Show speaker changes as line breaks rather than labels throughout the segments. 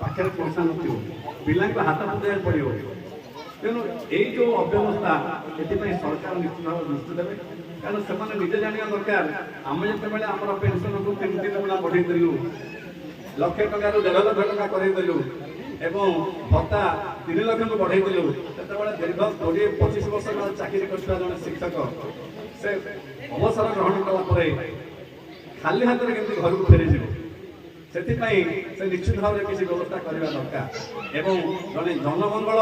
पाखे पैसा नथिबो पिला को हाथ बुझाई पड़ो तेणु यही जो अव्यवस्था ये सरकार निश्चित भाव दृष्टि देवे कारण से निजे जाना दरकार आम जो आम पेनसन को 3 गुणा बढ़े देलु लक्ष टकर 1.5 लाख टका करदेलु एवं भत्ता 3 लाख को बढ़ेदेलु से दीर्घ 20-25 वर्ष चाकरी कर जन शिक्षक से अवसर ग्रहण कला खाली हाथ में केमती घर को फेरी से निश्चित भाव में किसी व्यवस्था करने दरकार एवं जड़े जनमंगल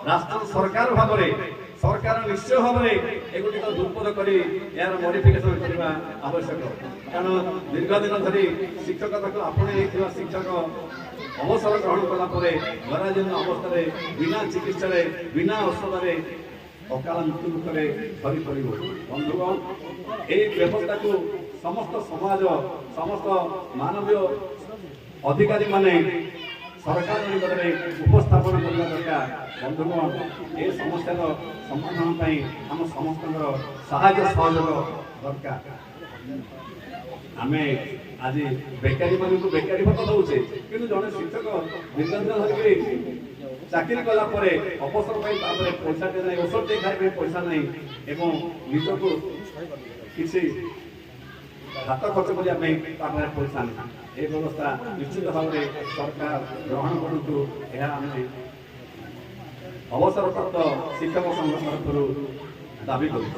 राष्ट्र सरकार भाव में सरकार निश्चय भाव में एगुड़िक दुरुपद कर यार मॉडिफिकेशन करने आवश्यक कारण दीर्घ दिन धरी शिक्षकता को आपणे शिक्षक अवसर ग्रहण कलापर गराजीन अवस्था बिना चिकित्सा बिना औषध अकाल मृत्यु मुख में धरी पड़ बंधुगण ये व्यवस्था को समस्त समाज समस्त मानवीय अधिकारी माने सरकार निकट में उपस्थापन करने दरकार बंधुगण ये समस्यार समाधान आम समस्त साहाय्य सहयोग दरकार आम आज बेकारी मान बेकारी भत्ता दौचे कि जड़े शिक्षक दीर्घ दिन धरिक चाकरी कलापर अवसर पैसा दे ना औषध दे खाए पैसा ना एवं निजक किसी हाथ खर्च करने पैसा ना ये व्यवस्था निश्चित भाव में सरकार ग्रहण करूँ अवसर प्राप्त शिक्षक संघ तरफ दाबी करूँ।